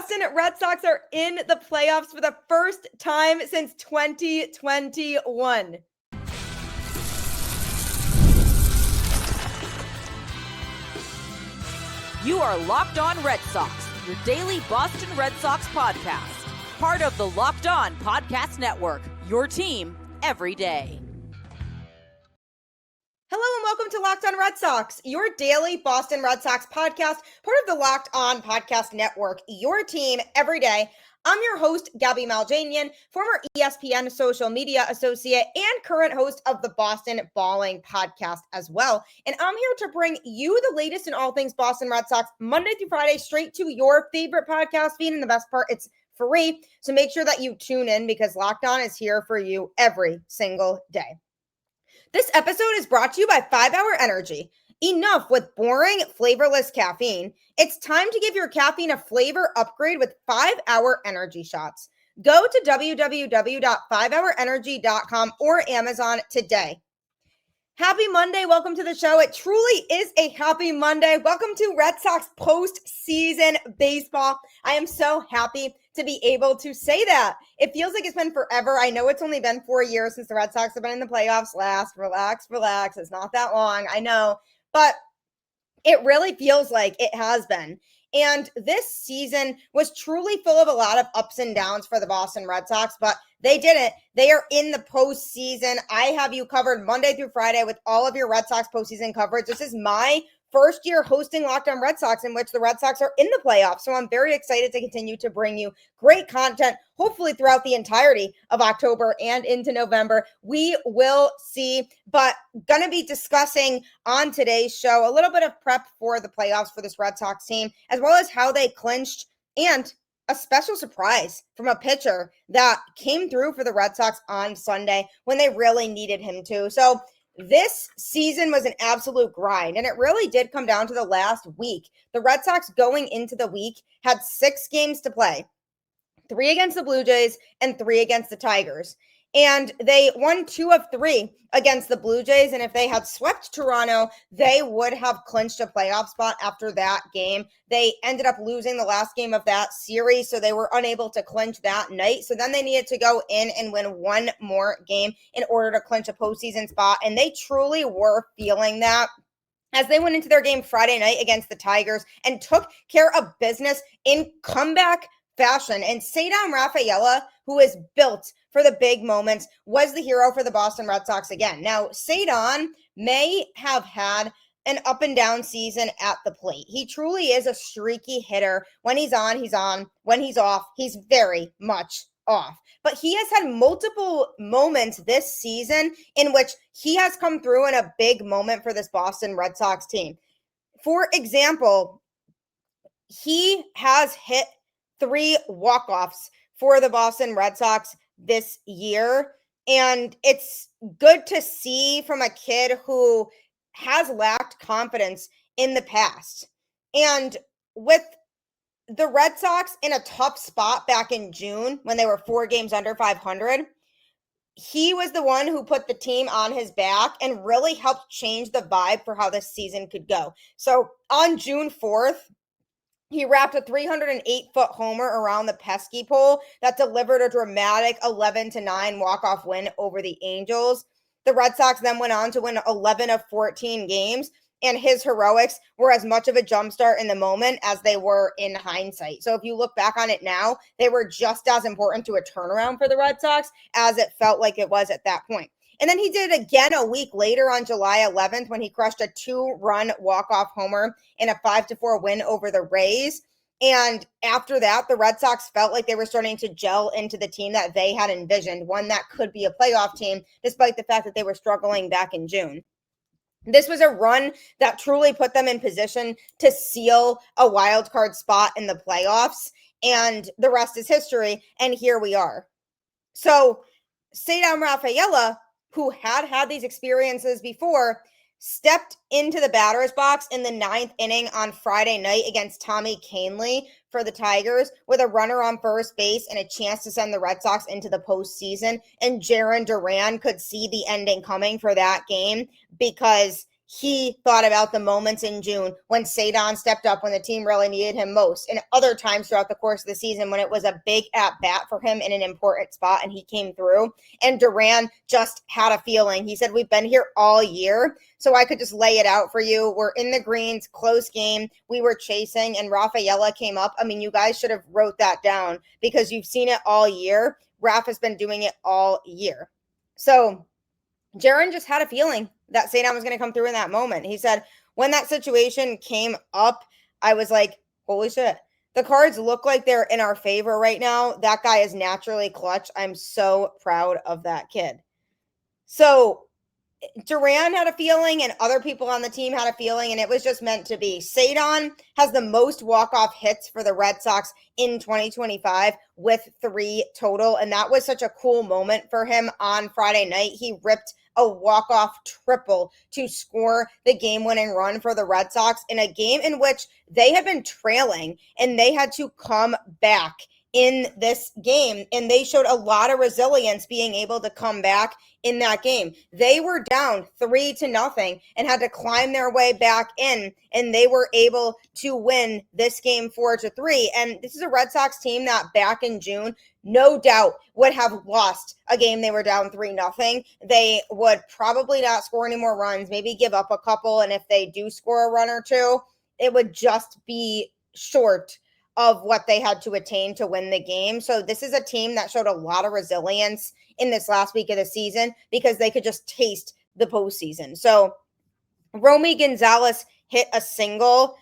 Boston Red Sox are in the playoffs for the first time since 2021. You are Locked On Red Sox, your daily Boston Red Sox podcast. Part of the Locked On Podcast Network, your team every day. Hello and welcome to Locked On Red Sox, your daily Boston Red Sox podcast, part of the Locked On Podcast Network, your team every day. I'm your host, Gabby Maljanian, former ESPN social media associate and current host of the Boston Balling podcast as well. And I'm here to bring you the latest in all things Boston Red Sox, Monday through Friday, straight to your favorite podcast feed. And the best part, it's free. So make sure that you tune in because Locked On is here for you every single day. This episode is brought to you by 5 Hour Energy. Enough with boring, flavorless caffeine. It's time to give your caffeine a flavor upgrade with 5 Hour Energy shots. Go to www.5hourenergy.com or Amazon today. Happy Monday. Welcome to the show. It truly is a happy Monday. Welcome to Red Sox postseason baseball. I am so happy to be able to say that. It feels like it's been forever. I know it's only been 4 years since the Red Sox have been in the playoffs last. Relax. It's not that long. I know, but it really feels like it has been. And this season was truly full of a lot of ups and downs for the Boston Red Sox, but they did it. They are in the postseason. I have you covered Monday through Friday with all of your Red Sox postseason coverage. This is my first year hosting Locked On Red Sox, in which the Red Sox are in the playoffs. So I'm very excited to continue to bring you great content, hopefully throughout the entirety of October and into November. We will see, but going to be discussing on today's show a little bit of prep for the playoffs for this Red Sox team, as well as how they clinched and a special surprise from a pitcher that came through for the Red Sox on Sunday when they really needed him to. So this season was an absolute grind, and it really did come down to the last week. The Red Sox going into the week had 6 games to play, 3 against the Blue Jays and 3 against the Tigers. And they won 2 of 3 against the Blue Jays. And if they had swept Toronto, they would have clinched a playoff spot after that game. They ended up losing the last game of that series, so they were unable to clinch that night. So then they needed to go in and win one more game in order to clinch a postseason spot. And they truly were feeling that as they went into their game Friday night against the Tigers and took care of business in comeback fashion. And Ceddanne Rafaela, who is built for the big moments, was the hero for the Boston Red Sox again. Now, Ceddanne may have had an up and down season at the plate. He truly is a streaky hitter. When he's on, he's on. When he's off, he's very much off. But he has had multiple moments this season in which he has come through in a big moment for this Boston Red Sox team. For example, he has hit 3 walk-offs for the Boston Red Sox this year. And it's good to see from a kid who has lacked confidence in the past. And with the Red Sox in a tough spot back in June when they were 4 games under 500, he was the one who put the team on his back and really helped change the vibe for how this season could go. So on June 4th, he wrapped a 308-foot homer around the pesky pole that delivered a dramatic 11-9 walk-off win over the Angels. The Red Sox then went on to win 11 of 14 games, and his heroics were as much of a jumpstart in the moment as they were in hindsight. So if you look back on it now, they were just as important to a turnaround for the Red Sox as it felt like it was at that point. And then he did it again a week later on July 11th when he crushed a 2-run walk-off homer in a 5-4 win over the Rays. And after that, the Red Sox felt like they were starting to gel into the team that they had envisioned, one that could be a playoff team, despite the fact that they were struggling back in June. This was a run that truly put them in position to seal a wild card spot in the playoffs. And the rest is history. And here we are. So Ceddanne Rafaela, who had these experiences before, stepped into the batter's box in the 9th inning on Friday night against Tommy Kahnle for the Tigers with a runner on first base and a chance to send the Red Sox into the postseason. And Jarren Duran could see the ending coming for that game because he thought about the moments in June when Ceddanne stepped up when the team really needed him most, and other times throughout the course of the season when it was a big at-bat for him in an important spot and he came through. And Duran just had a feeling. He said, we've been here all year, so I could just lay it out for you. We're in the greens, close game. We were chasing, and Rafaela came up. I mean, you guys should have wrote that down because you've seen it all year. Raf has been doing it all year. So Jaron just had a feeling that Ceddanne was going to come through in that moment. He said, when that situation came up, I was like, holy shit. The cards look like they're in our favor right now. That guy is naturally clutch. I'm so proud of that kid. So Duran had a feeling and other people on the team had a feeling, and it was just meant to be. Ceddanne has the most walk-off hits for the Red Sox in 2025 with 3 total, and that was such a cool moment for him on Friday night. He ripped a walk-off triple to score the game-winning run for the Red Sox in a game in which they had been trailing, and they had to come back in this game, and they showed a lot of resilience being able to come back in that game. They were down 3-0 and had to climb their way back in, and they were able to win this game 4-3. And this is a Red Sox team that back in June, no doubt would have lost a game they were down 3-0. They would probably not score any more runs, maybe give up a couple, and if they do score a run or two, it would just be short of what they had to attain to win the game. So this is a team that showed a lot of resilience in this last week of the season because they could just taste the postseason. So Romy Gonzalez hit a single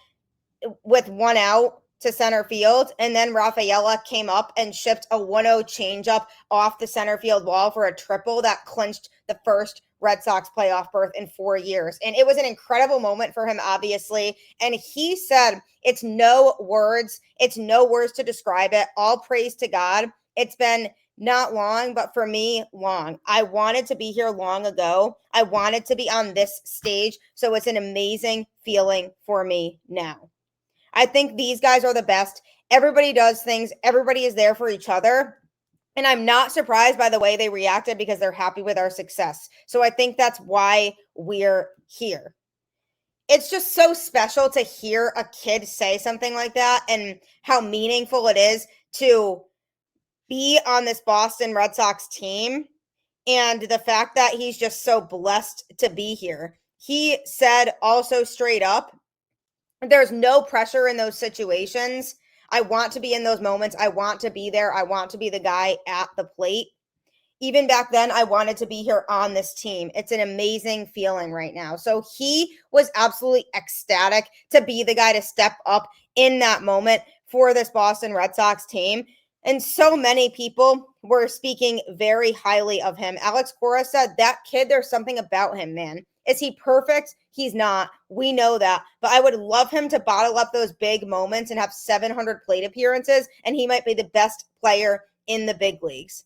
with 1 out to center field, and then Rafaela came up and shipped a 1-0 changeup off the center field wall for a triple that clinched the first Red Sox playoff berth in 4 years. And it was an incredible moment for him, obviously. And he said, it's no words to describe it. All praise to God. It's been not long, but for me, long. I wanted to be here long ago. I wanted to be on this stage. So it's an amazing feeling for me now. I think these guys are the best. Everybody does things. Everybody is there for each other. And I'm not surprised by the way they reacted because they're happy with our success. So I think that's why we're here. It's just so special to hear a kid say something like that and how meaningful it is to be on this Boston Red Sox team and the fact that he's just so blessed to be here. He said also straight up, there's no pressure in those situations. I want to be in those moments. I want to be there. I want to be the guy at the plate. Even back then, I wanted to be here on this team. It's an amazing feeling right now. So he was absolutely ecstatic to be the guy to step up in that moment for this Boston Red Sox team. And so many people were speaking very highly of him. Alex Cora said, that kid, there's something about him, man. Is he perfect? He's not. We know that. But I would love him to bottle up those big moments and have 700 plate appearances, and he might be the best player in the big leagues.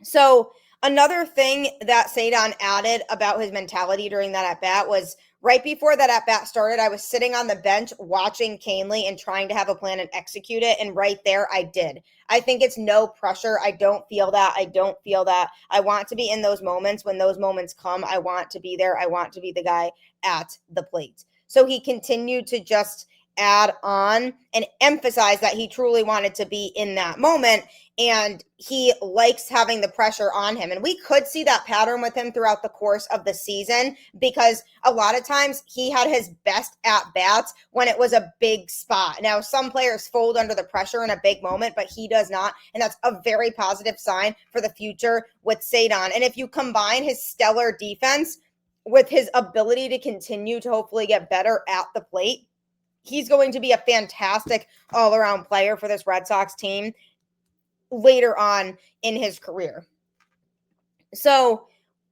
So another thing that Ceddanne added about his mentality during that at-bat was right before that at-bat started, I was sitting on the bench watching Canely and trying to have a plan and execute it. And right there, I did. I think it's no pressure. I don't feel that. I want to be in those moments. When those moments come, I want to be there. I want to be the guy at the plate. So he continued to just add on and emphasize that he truly wanted to be in that moment. And he likes having the pressure on him. And we could see that pattern with him throughout the course of the season because a lot of times he had his best at-bats when it was a big spot. Now, some players fold under the pressure in a big moment, but he does not. And that's a very positive sign for the future with Ceddanne. And if you combine his stellar defense with his ability to continue to hopefully get better at the plate, he's going to be a fantastic all-around player for this Red Sox team later on in his career. So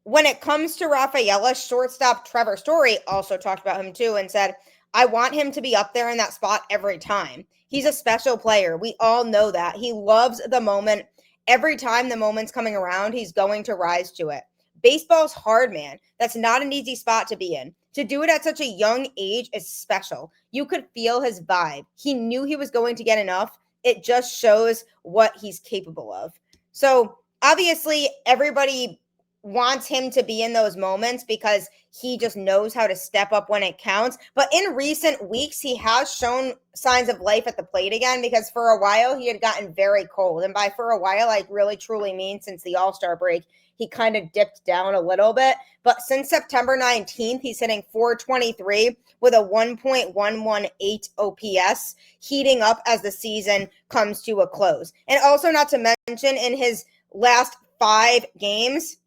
when it comes to Rafaela, shortstop Trevor Story also talked about him too and said, I want him to be up there in that spot every time. He's a special player. We all know that. He loves the moment. Every time the moment's coming around, he's going to rise to it. Baseball's hard, man. That's not an easy spot to be in. To do it at such a young age is special. You could feel his vibe. He knew he was going to get enough. It just shows what he's capable of. So obviously everybody wants him to be in those moments because he just knows how to step up when it counts. But in recent weeks, he has shown signs of life at the plate again, because for a while he had gotten very cold. And by for a while, I really truly mean since the All-Star break, he kind of dipped down a little bit. But since September 19th, he's hitting .423 with a 1.118 OPS, heating up as the season comes to a close. And also, not to mention, in his last 5 games,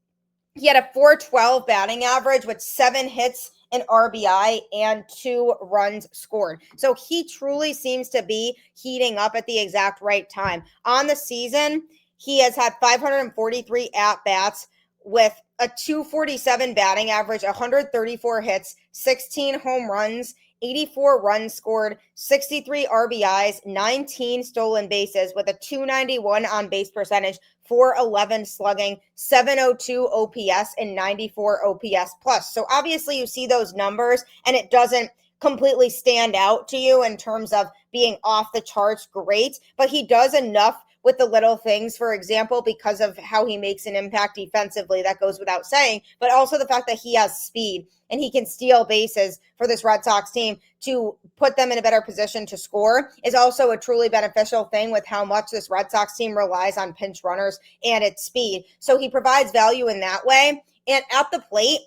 he had a .412 batting average with 7 hits, an RBI, and 2 runs scored. So he truly seems to be heating up at the exact right time. On the season, he has had 543 at-bats with a .247 batting average, 134 hits, 16 home runs, 84 runs scored, 63 RBIs, 19 stolen bases with a .291 on base percentage, .411 slugging, .702 OPS, and 94 OPS plus. So obviously you see those numbers and it doesn't completely stand out to you in terms of being off the charts great, but he does enough with the little things, for example, because of how he makes an impact defensively, that goes without saying, but also the fact that he has speed and he can steal bases for this Red Sox team to put them in a better position to score is also a truly beneficial thing with how much this Red Sox team relies on pinch runners and its speed. So he provides value in that way. And at the plate,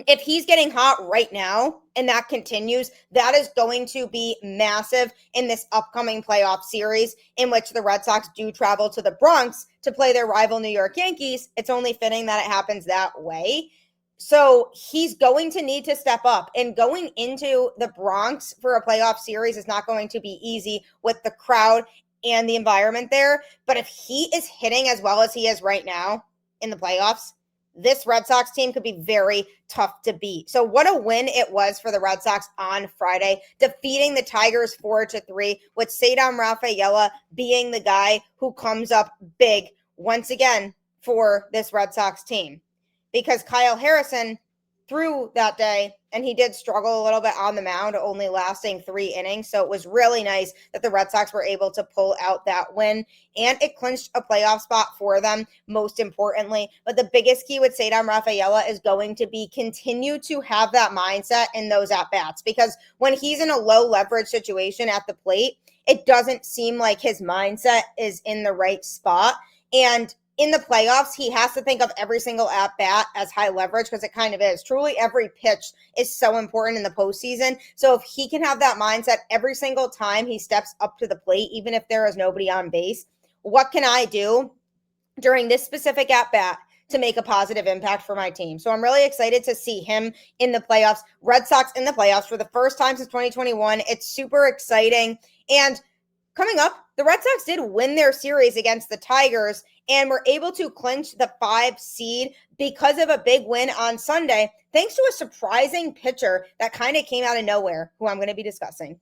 if he's getting hot right now and that continues, that is going to be massive in this upcoming playoff series in which the Red Sox do travel to the Bronx to play their rival New York Yankees. It's only fitting that it happens that way. So he's going to need to step up, and going into the Bronx for a playoff series is not going to be easy with the crowd and the environment there. But if he is hitting as well as he is right now in the playoffs, this Red Sox team could be very tough to beat. So what a win it was for the Red Sox on Friday, defeating the Tigers 4-3, with Ceddanne Rafaela being the guy who comes up big once again for this Red Sox team. Because Kyle Harrison threw that day, and he did struggle a little bit on the mound, only lasting 3 innings. So it was really nice that the Red Sox were able to pull out that win, and it clinched a playoff spot for them, most importantly. But the biggest key with Ceddanne Rafaela is going to be continue to have that mindset in those at-bats, because when he's in a low leverage situation at the plate, it doesn't seem like his mindset is in the right spot. And in the playoffs, he has to think of every single at-bat as high leverage, because it kind of is. Truly, every pitch is so important in the postseason. So if he can have that mindset every single time he steps up to the plate, even if there is nobody on base, what can I do during this specific at-bat to make a positive impact for my team? So I'm really excited to see him in the playoffs. Red Sox in the playoffs for the first time since 2021. It's super exciting. And coming up, the Red Sox did win their series against the Tigers and were able to clinch the 5 seed because of a big win on Sunday, thanks to a surprising pitcher that kind of came out of nowhere, who I'm going to be discussing.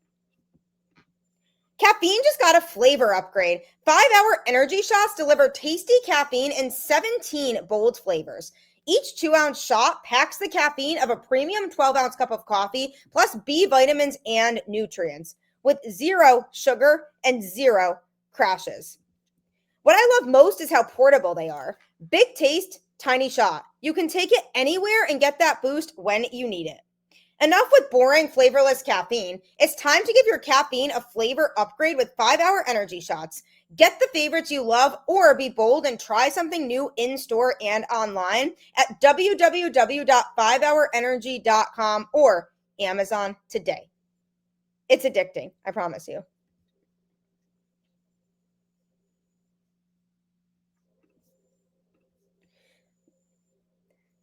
Caffeine just got a flavor upgrade. 5-hour energy shots deliver tasty caffeine in 17 bold flavors. Each 2-ounce shot packs the caffeine of a premium 12-ounce cup of coffee, plus B vitamins and nutrients, with 0 sugar and 0 crashes. What I love most is how portable they are. Big taste, tiny shot. You can take it anywhere and get that boost when you need it. Enough with boring, flavorless caffeine. It's time to give your caffeine a flavor upgrade with 5-hour energy shots. Get the favorites you love, or be bold and try something new in-store and online at www.5hourenergy.com or Amazon today. It's addicting, I promise you.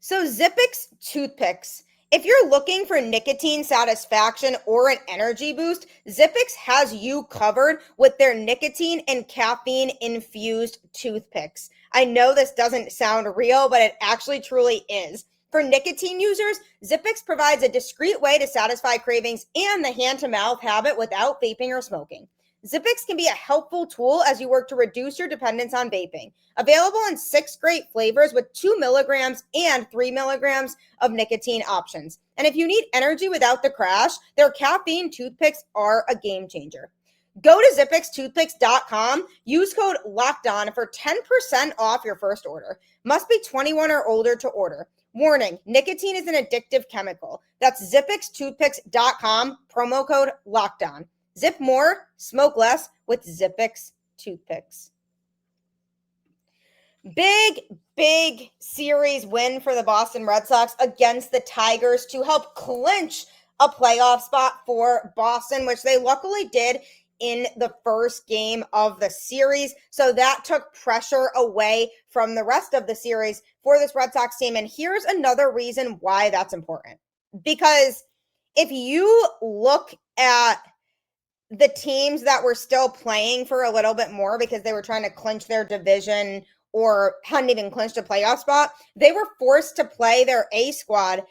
So Zippix toothpicks. If you're looking for nicotine satisfaction or an energy boost, Zippix has you covered with their nicotine and caffeine infused toothpicks. I know this doesn't sound real, but it actually truly is. For nicotine users, Zippix provides a discreet way to satisfy cravings and the hand-to-mouth habit without vaping or smoking. Zippix can be a helpful tool as you work to reduce your dependence on vaping. Available in 6 great flavors with 2 milligrams and 3 milligrams of nicotine options. And if you need energy without the crash, their caffeine toothpicks are a game changer. Go to zippixtoothpicks.com, use code LOCKEDON for 10% off your first order. Must be 21 or older to order. Warning, nicotine is an addictive chemical. That's zippixtoothpicks.com, promo code LOCKEDON. Zip more, smoke less with Zippix toothpicks. Big series win for the Boston Red Sox against the Tigers to help clinch a playoff spot for Boston, which they luckily did in the first game of the series. So that took pressure away from the rest of the series for this Red Sox team. And here's another reason why that's important. Because if you look at the teams that were still playing for a little bit more because they were trying to clinch their division or hadn't even clinched a playoff spot, they were forced to play their A squad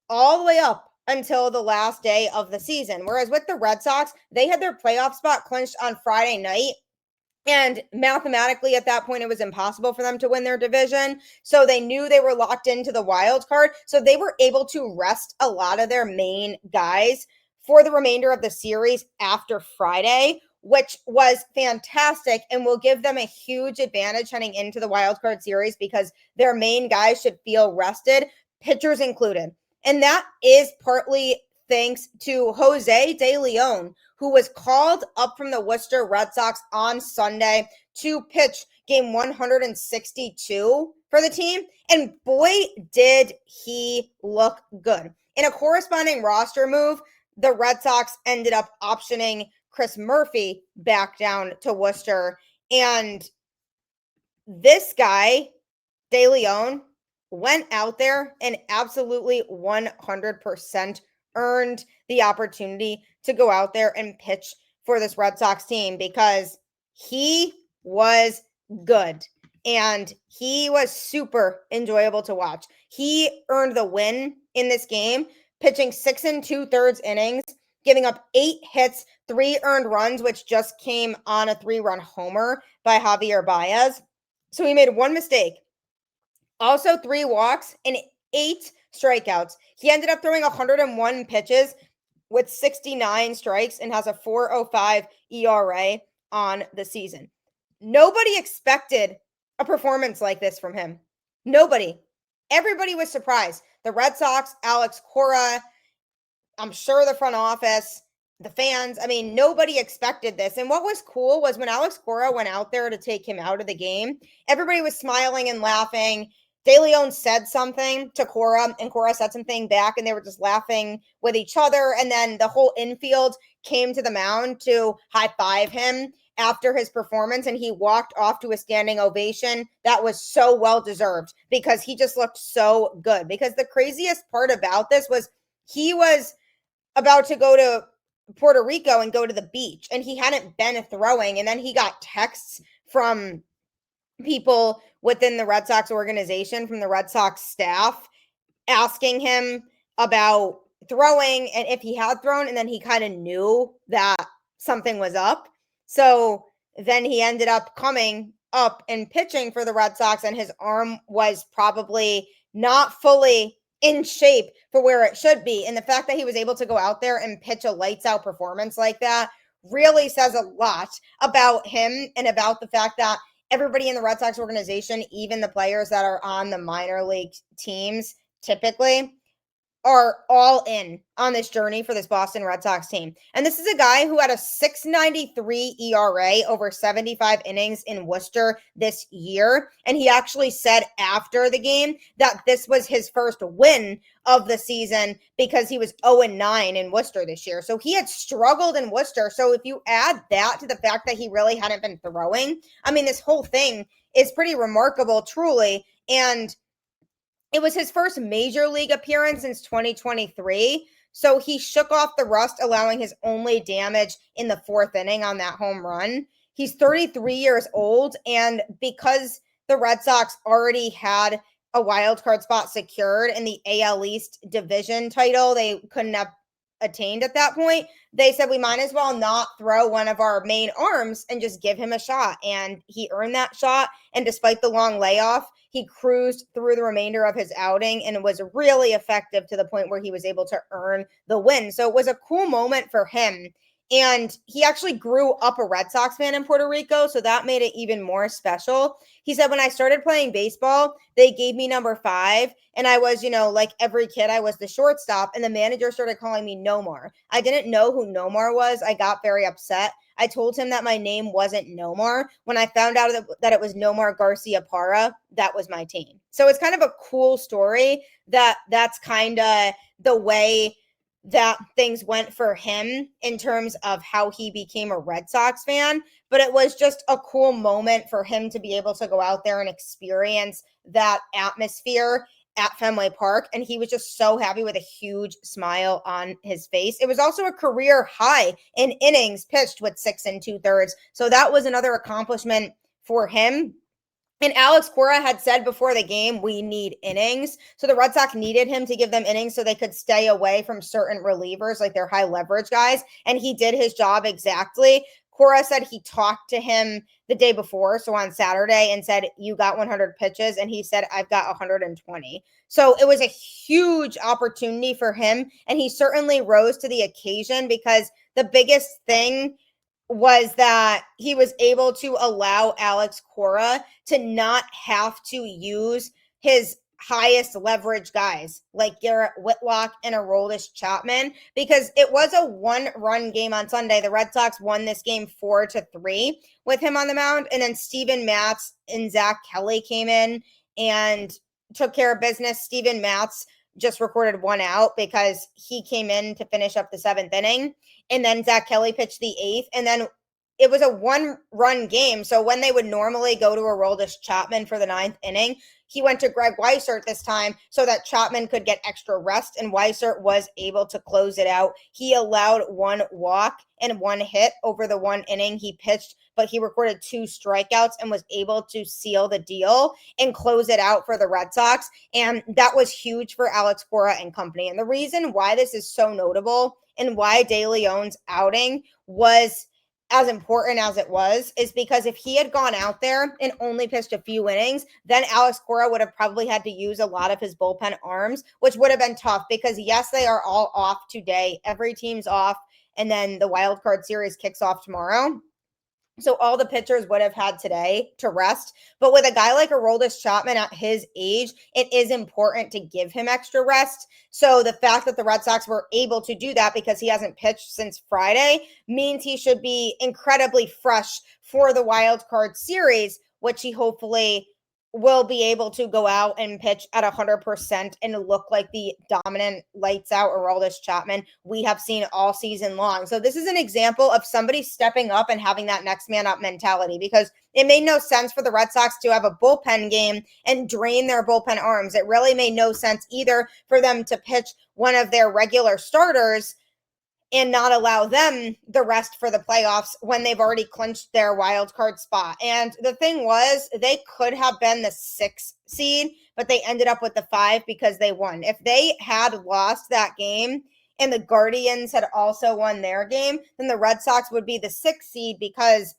all the way up until the last day of the season. Whereas with the Red Sox, they had their playoff spot clinched on Friday night. And mathematically, at that point, it was impossible for them to win their division. So they knew they were locked into the wild card. So they were able to rest a lot of their main guys for the remainder of the series after Friday, which was fantastic and will give them a huge advantage heading into the wild card series because their main guys should feel rested, pitchers included. And that is partly thanks to José De León, who was called up from the Worcester Red Sox on Sunday to pitch game 162 for the team. And boy, did he look good. In a corresponding roster move, the Red Sox ended up optioning Chris Murphy back down to Worcester. And this guy, De León, went out there and absolutely 100% earned the opportunity to go out there and pitch for this Red Sox team because he was good and he was super enjoyable to watch. He earned the win in this game, pitching 6 2/3 innings, giving up 8 hits, 3 earned runs, which just came on a 3-run homer by Javier Baez. So he made 1 mistake. Also 3 walks and 8 strikeouts. He ended up throwing 101 pitches with 69 strikes and has a 4.05 ERA on the season. Nobody expected a performance like this from him. Nobody. Everybody was surprised. The Red Sox, Alex Cora, I'm sure the front office, the fans. I mean, nobody expected this. And what was cool was when Alex Cora went out there to take him out of the game, everybody was smiling and laughing. De León said something to Cora, and Cora said something back, and they were just laughing with each other. And then the whole infield came to the mound to high-five him after his performance, and he walked off to a standing ovation. That was so well-deserved because he just looked so good. Because the craziest part about this was he was about to go to Puerto Rico and go to the beach, and he hadn't been throwing, and then he got texts from people within the Red Sox organization, from the Red Sox staff, asking him about throwing and if he had thrown, and then he kind of knew that something was up. So then he ended up coming up and pitching for the Red Sox, and his arm was probably not fully in shape for where it should be. And the fact that he was able to go out there and pitch a lights out performance like that really says a lot about him and about the fact that everybody in the Red Sox organization, even the players that are on the minor league teams, typically are all in on this journey for this Boston Red Sox team. And this is a guy who had a 6.93 ERA over 75 innings in Worcester this year. And he actually said after the game that this was his first win of the season because he was 0-9 in Worcester this year. So he had struggled in Worcester. So if you add that to the fact that he really hadn't been throwing, I mean, this whole thing is pretty remarkable, truly. And it was his first major league appearance since 2023. So he shook off the rust, allowing his only damage in the 4th inning on that home run. He's 33 years old. And because the Red Sox already had a wild card spot secured in the AL East division title, they couldn't have attained at that point. They said, we might as well not throw one of our main arms and just give him a shot. And he earned that shot. And despite the long layoff, he cruised through the remainder of his outing and was really effective to the point where he was able to earn the win. So it was a cool moment for him And he actually grew up a Red Sox fan in Puerto Rico, so that made it even more special. He said, when I started playing baseball, they gave me number 5, and I was, like every kid, I was the shortstop, and the manager started calling me Nomar. I didn't know who Nomar was. I got very upset. I told him that my name wasn't Nomar. When I found out that it was Nomar Garcia Parra, that was my team. So it's kind of a cool story that's kind of the way that things went for him in terms of how he became a Red Sox fan. But it was just a cool moment for him to be able to go out there and experience that atmosphere at Fenway Park. And he was just so happy with a huge smile on his face. It was also a career high in innings pitched with 6 2/3. So that was another accomplishment for him. And Alex Cora had said before the game, we need innings. So the Red Sox needed him to give them innings so they could stay away from certain relievers, like their high leverage guys. And he did his job exactly. Cora said he talked to him the day before, so on Saturday, and said, you got 100 pitches. And he said, I've got 120. So it was a huge opportunity for him. And he certainly rose to the occasion, because the biggest thing was that he was able to allow Alex Cora to not have to use his highest leverage guys like Garrett Whitlock and Aroldis Chapman, because it was a 1-run game on Sunday. The Red Sox won this game 4-3 with him on the mound. And then Steven Matz and Zach Kelly came in and took care of business. Steven Matz just recorded 1 out because he came in to finish up the 7th inning. And then Zach Kelly pitched the 8th. And then it was a 1-run game. So when they would normally go to Aroldis Chapman for the 9th inning, he went to Greg Weissert this time so that Chapman could get extra rest, and Weissert was able to close it out. He allowed 1 walk and 1 hit over the 1 inning he pitched, but he recorded 2 strikeouts and was able to seal the deal and close it out for the Red Sox. And that was huge for Alex Cora and company. And the reason why this is so notable and why De Leon's outing was as important as it was is because if he had gone out there and only pitched a few innings, then Alex Cora would have probably had to use a lot of his bullpen arms, which would have been tough because, yes, they are all off today. Every team's off, and then the wild card series kicks off tomorrow. So all the pitchers would have had today to rest. But with a guy like Aroldis Chapman at his age, it is important to give him extra rest. So the fact that the Red Sox were able to do that because he hasn't pitched since Friday means he should be incredibly fresh for the wild card series, which he hopefully will be able to go out and pitch at 100% and look like the dominant lights out Aroldis Chapman we have seen all season long. So this is an example of somebody stepping up and having that next man up mentality, because it made no sense for the Red Sox to have a bullpen game and drain their bullpen arms. It really made no sense either for them to pitch one of their regular starters and not allow them the rest for the playoffs when they've already clinched their wild card spot. And the thing was, they could have been the 6th seed, but they ended up with the 5 because they won. If they had lost that game and the Guardians had also won their game, then the Red Sox would be the 6th seed because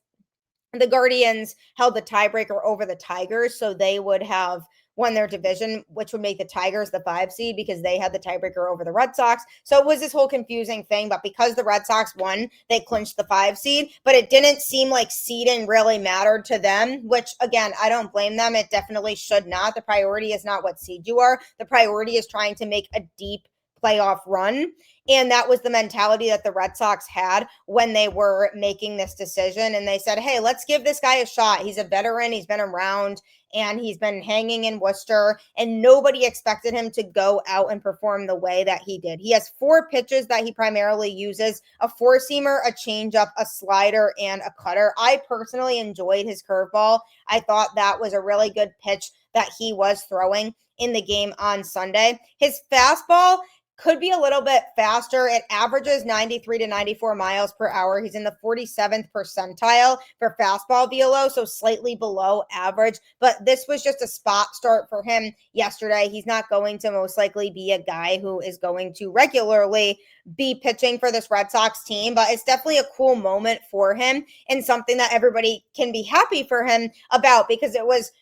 the Guardians held the tiebreaker over the Tigers, so they would have won their division, which would make the Tigers the 5 seed because they had the tiebreaker over the Red Sox. So it was this whole confusing thing, but because the Red Sox won, they clinched the 5 seed, but it didn't seem like seeding really mattered to them, which again, I don't blame them. It definitely should not. The priority is not what seed you are. The priority is trying to make a deep playoff run. And that was the mentality that the Red Sox had when they were making this decision. And they said, hey, let's give this guy a shot. He's a veteran. He's been around and he's been hanging in Worcester, and nobody expected him to go out and perform the way that he did. He has 4 pitches that he primarily uses: a 4-seamer, a changeup, a slider, and a cutter. I personally enjoyed his curveball. I thought that was a really good pitch that he was throwing in the game on Sunday. His fastball could be a little bit faster. It averages 93 to 94 miles per hour. He's in the 47th percentile for fastball velo, so slightly below average. But this was just a spot start for him yesterday. He's not going to most likely be a guy who is going to regularly be pitching for this Red Sox team, but it's definitely a cool moment for him and something that everybody can be happy for him about, because it was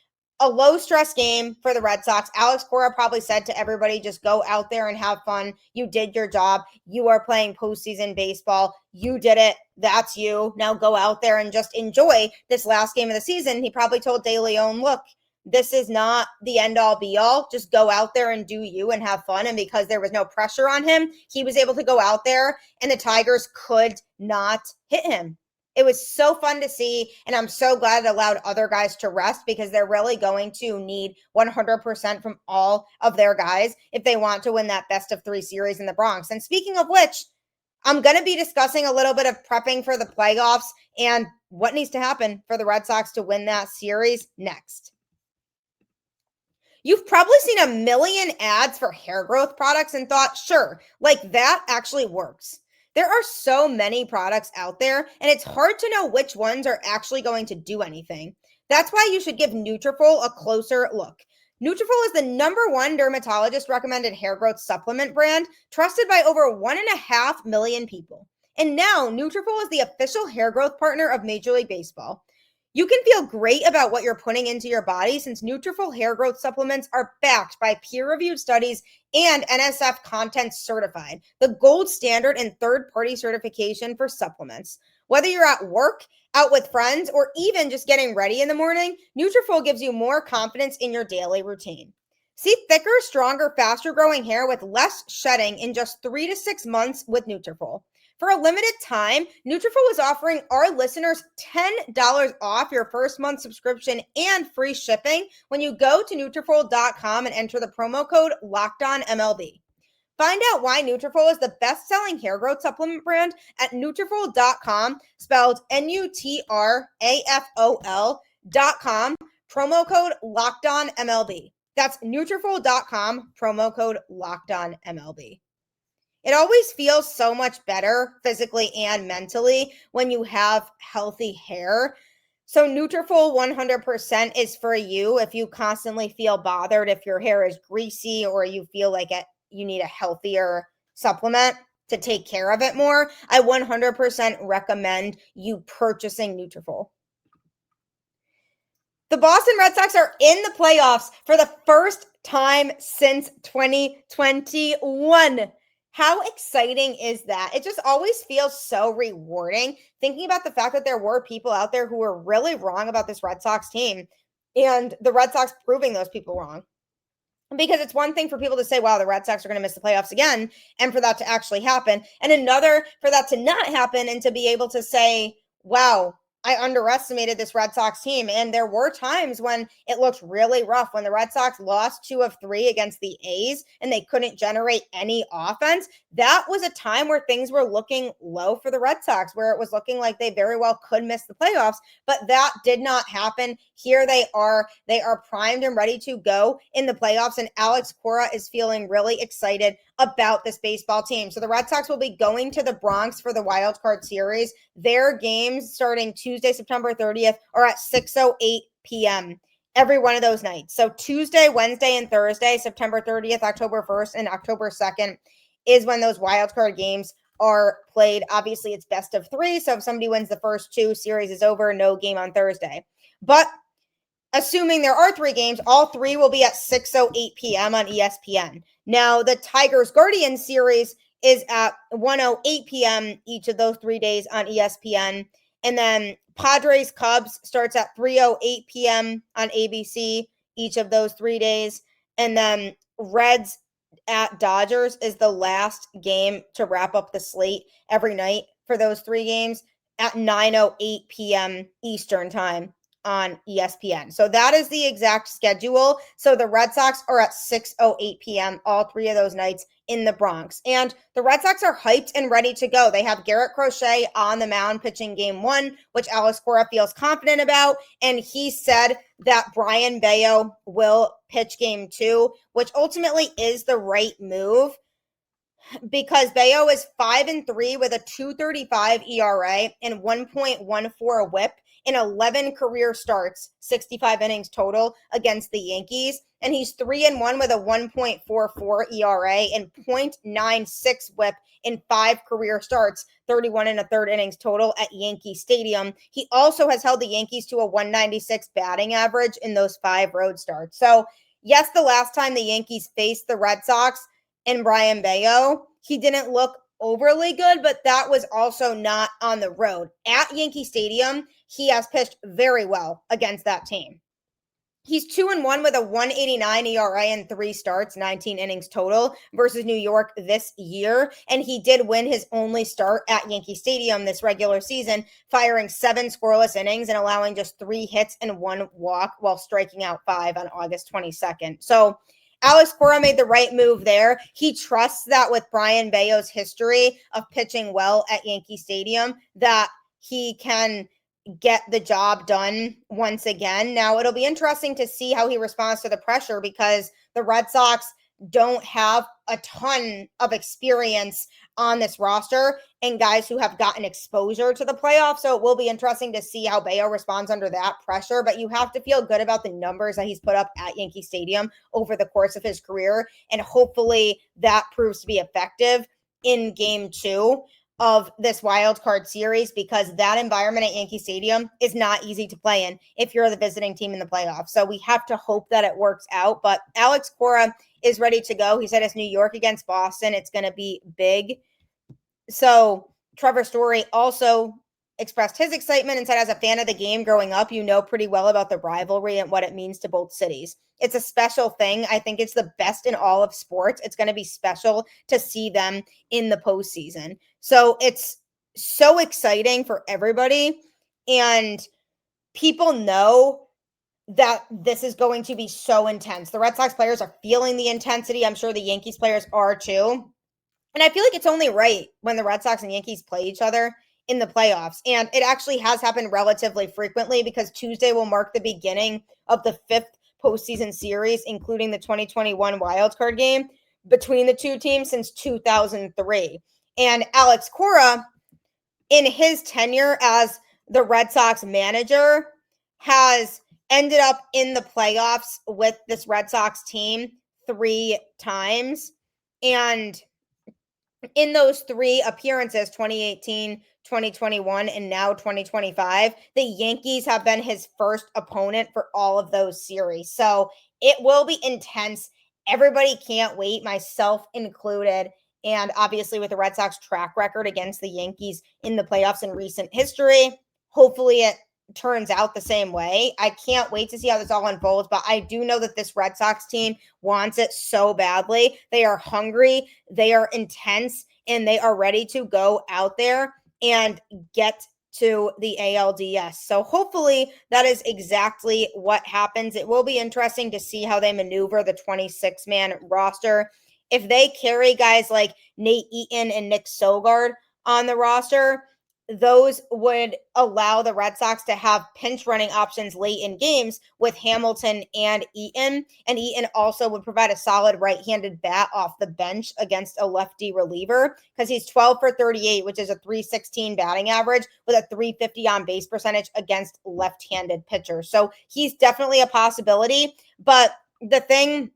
a low-stress game for the Red Sox. Alex Cora probably said to everybody, just go out there and have fun. You did your job. You are playing postseason baseball. You did it. That's you. Now go out there and just enjoy this last game of the season. He probably told De León, look, this is not the end-all be-all. Just go out there and do you and have fun. And because there was no pressure on him, he was able to go out there and the Tigers could not hit him. It was so fun to see, and I'm so glad it allowed other guys to rest because they're really going to need 100% from all of their guys if they want to win that best-of-3 series in the Bronx. And speaking of which, I'm going to be discussing a little bit of prepping for the playoffs and what needs to happen for the Red Sox to win that series next. You've probably seen a million ads for hair growth products and thought, sure, like that actually works. There are so many products out there, and it's hard to know which ones are actually going to do anything. That's why you should give Nutrafol a closer look. Nutrafol is the #1 dermatologist recommended hair growth supplement brand, trusted by over 1.5 million people. And now Nutrafol is the official hair growth partner of Major League Baseball. You can feel great about what you're putting into your body since Nutrafol hair growth supplements are backed by peer-reviewed studies and NSF Content certified, the gold standard and third-party certification for supplements. Whether you're at work, out with friends, or even just getting ready in the morning, Nutrafol gives you more confidence in your daily routine. See thicker, stronger, faster-growing hair with less shedding in just 3 to 6 months with Nutrafol. For a limited time, Nutrafol is offering our listeners $10 off your first month subscription and free shipping when you go to Nutrafol.com and enter the promo code LOCKEDONMLB. Find out why Nutrafol is the best-selling hair growth supplement brand at Nutrafol.com, spelled Nutrafol.com, promo code LOCKEDONMLB. That's Nutrafol.com, promo code LOCKEDONMLB. It always feels so much better physically and mentally when you have healthy hair. So Nutrafol 100% is for you if you constantly feel bothered, if your hair is greasy or you feel like you need a healthier supplement to take care of it more. I 100% recommend you purchasing Nutrafol. The Boston Red Sox are in the playoffs for the first time since 2021. How exciting is that? It just always feels so rewarding thinking about the fact that there were people out there who were really wrong about this Red Sox team and the Red Sox proving those people wrong. Because it's one thing for people to say, wow, the Red Sox are going to miss the playoffs again, and for that to actually happen. And another for that to not happen and to be able to say, wow, I underestimated this Red Sox team. And there were times when it looked really rough, when the Red Sox lost 2 of 3 against the A's and they couldn't generate any offense. That was a time where things were looking low for the Red Sox, where it was looking like they very well could miss the playoffs, but that did not happen. Here they are. They are primed and ready to go in the playoffs, and Alex Cora is feeling really excited about this baseball team. So the Red Sox will be going to the Bronx for the wild card series. Their games starting Tuesday, September 30th are at 6:08 p.m. every one of those nights. So Tuesday, Wednesday, and Thursday, September 30th, October 1st, and October 2nd is when those wild card games are played. Obviously, it's best of 3. So if somebody wins the first 2, series is over, no game on Thursday. But assuming there are 3 games, all 3 will be at 6:08 p.m. on ESPN. Now, the Tigers-Guardians series is at 1:08 p.m. each of those 3 days on ESPN. And then Padres-Cubs starts at 3:08 p.m. on ABC each of those 3 days. And then Reds at Dodgers is the last game to wrap up the slate every night for those 3 games at 9:08 p.m. Eastern time on ESPN. So that is the exact schedule. So the Red Sox are at 6:08 p.m. all 3 of those nights in the Bronx. And the Red Sox are hyped and ready to go. They have Garrett Crochet on the mound pitching game 1, which Alex Cora feels confident about. And he said that Brayan Bello will pitch game 2, which ultimately is the right move because Bello is 5-3 with a 2.35 ERA and 1.14 WHIP in 11 career starts, 65 innings total against the Yankees. And he's 3-1 with a 1.44 ERA and 0.96 whip in 5 career starts, 31 and a third innings total at Yankee Stadium. He also has held the Yankees to a 196 batting average in those 5 road starts. So, yes, the last time the Yankees faced the Red Sox and Brayan Bello, he didn't look overly good, but that was also not on the road. At Yankee Stadium, he has pitched very well against that team. He's 2-1 with a 189 ERA in 3 starts, 19 innings total versus New York this year. And he did win his only start at Yankee Stadium this regular season, firing 7 scoreless innings and allowing just 3 hits and 1 walk while striking out 5 on August 22nd. So Alex Cora made the right move there. He trusts that with Brayan Bello's history of pitching well at Yankee Stadium, that he can get the job done once again. Now, it'll be interesting to see how he responds to the pressure because the Red Sox don't have a ton of experience on this roster and guys who have gotten exposure to the playoffs. So it will be interesting to see how Bello responds under that pressure. But you have to feel good about the numbers that he's put up at Yankee Stadium over the course of his career. And hopefully that proves to be effective in game 2 of this wild card series, because that environment at Yankee Stadium is not easy to play in if you're the visiting team in the playoffs. So we have to hope that it works out. But Alex Cora is ready to go. He said it's New York against Boston. It's going to be big. So Trevor Story also expressed his excitement and said, as a fan of the game growing up, you know pretty well about the rivalry and what it means to both cities. It's a special thing. I think it's the best in all of sports. It's going to be special to see them in the postseason. So it's so exciting for everybody. And people know that this is going to be so intense. The Red Sox players are feeling the intensity. I'm sure the Yankees players are too. And I feel like it's only right when the Red Sox and Yankees play each other in the playoffs. And it actually has happened relatively frequently because Tuesday will mark the beginning of the 5th postseason series, including the 2021 wildcard game between the two teams since 2003. And Alex Cora, in his tenure as the Red Sox manager, has ended up in the playoffs with this Red Sox team 3 times. And in those 3 appearances, 2018, 2021, and now 2025, the Yankees have been his first opponent for all of those series. So it will be intense. Everybody can't wait, myself included. And obviously with the Red Sox track record against the Yankees in the playoffs in recent history, hopefully it turns out the same way. I can't wait to see how this all unfolds, but I do know that this Red Sox team wants it so badly. They are hungry, they are intense, and they are ready to go out there and get to the ALDS. So hopefully that is exactly what happens. It will be interesting to see how they maneuver the 26-man roster. If they carry guys like Nate Eaton and Nick Sogard on the roster, those would allow the Red Sox to have pinch running options late in games with Hamilton and Eaton. And Eaton also would provide a solid right-handed bat off the bench against a lefty reliever because he's 12 for 38, which is a .316 batting average with a .350 on base percentage against left-handed pitchers. So he's definitely a possibility. But the thing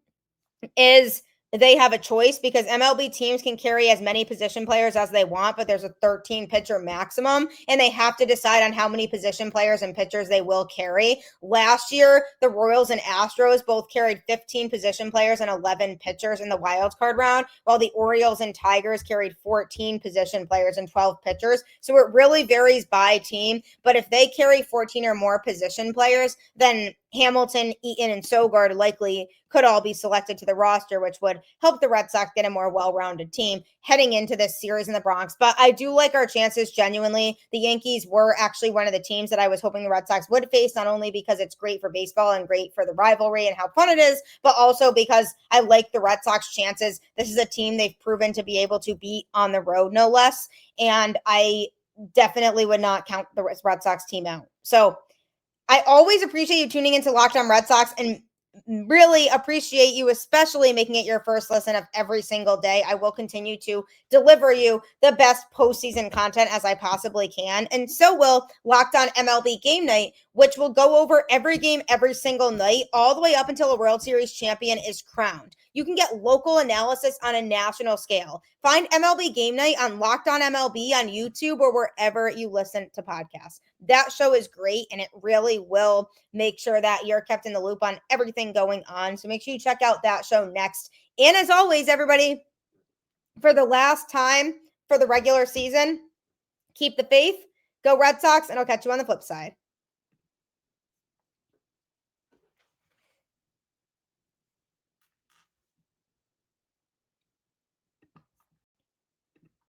is, they have a choice because MLB teams can carry as many position players as they want, but there's a 13 pitcher maximum, and they have to decide on how many position players and pitchers they will carry. Last year, the Royals and Astros both carried 15 position players and 11 pitchers in the wild card round, while the Orioles and Tigers carried 14 position players and 12 pitchers. So it really varies by team, but if they carry 14 or more position players, then Hamilton, Eaton, and Sogard likely could all be selected to the roster, which would help the Red Sox get a more well-rounded team heading into this series in the Bronx. But I do like our chances, genuinely. The Yankees were actually one of the teams that I was hoping the Red Sox would face, not only because it's great for baseball and great for the rivalry and how fun it is, but also because I like the Red Sox chances. This is a team they've proven to be able to beat on the road, no less. And I definitely would not count the Red Sox team out. So I always appreciate you tuning into Locked On Red Sox and really appreciate you, especially making it your first listen of every single day. I will continue to deliver you the best postseason content as I possibly can. And so will Locked On MLB Game Night, which will go over every game every single night, all the way up until a World Series champion is crowned. You can get local analysis on a national scale. Find MLB Game Night on Locked On MLB on YouTube or wherever you listen to podcasts. That show is great, and it really will make sure that you're kept in the loop on everything going on. So make sure you check out that show next. And as always, everybody, for the last time for the regular season, keep the faith, go Red Sox, and I'll catch you on the flip side.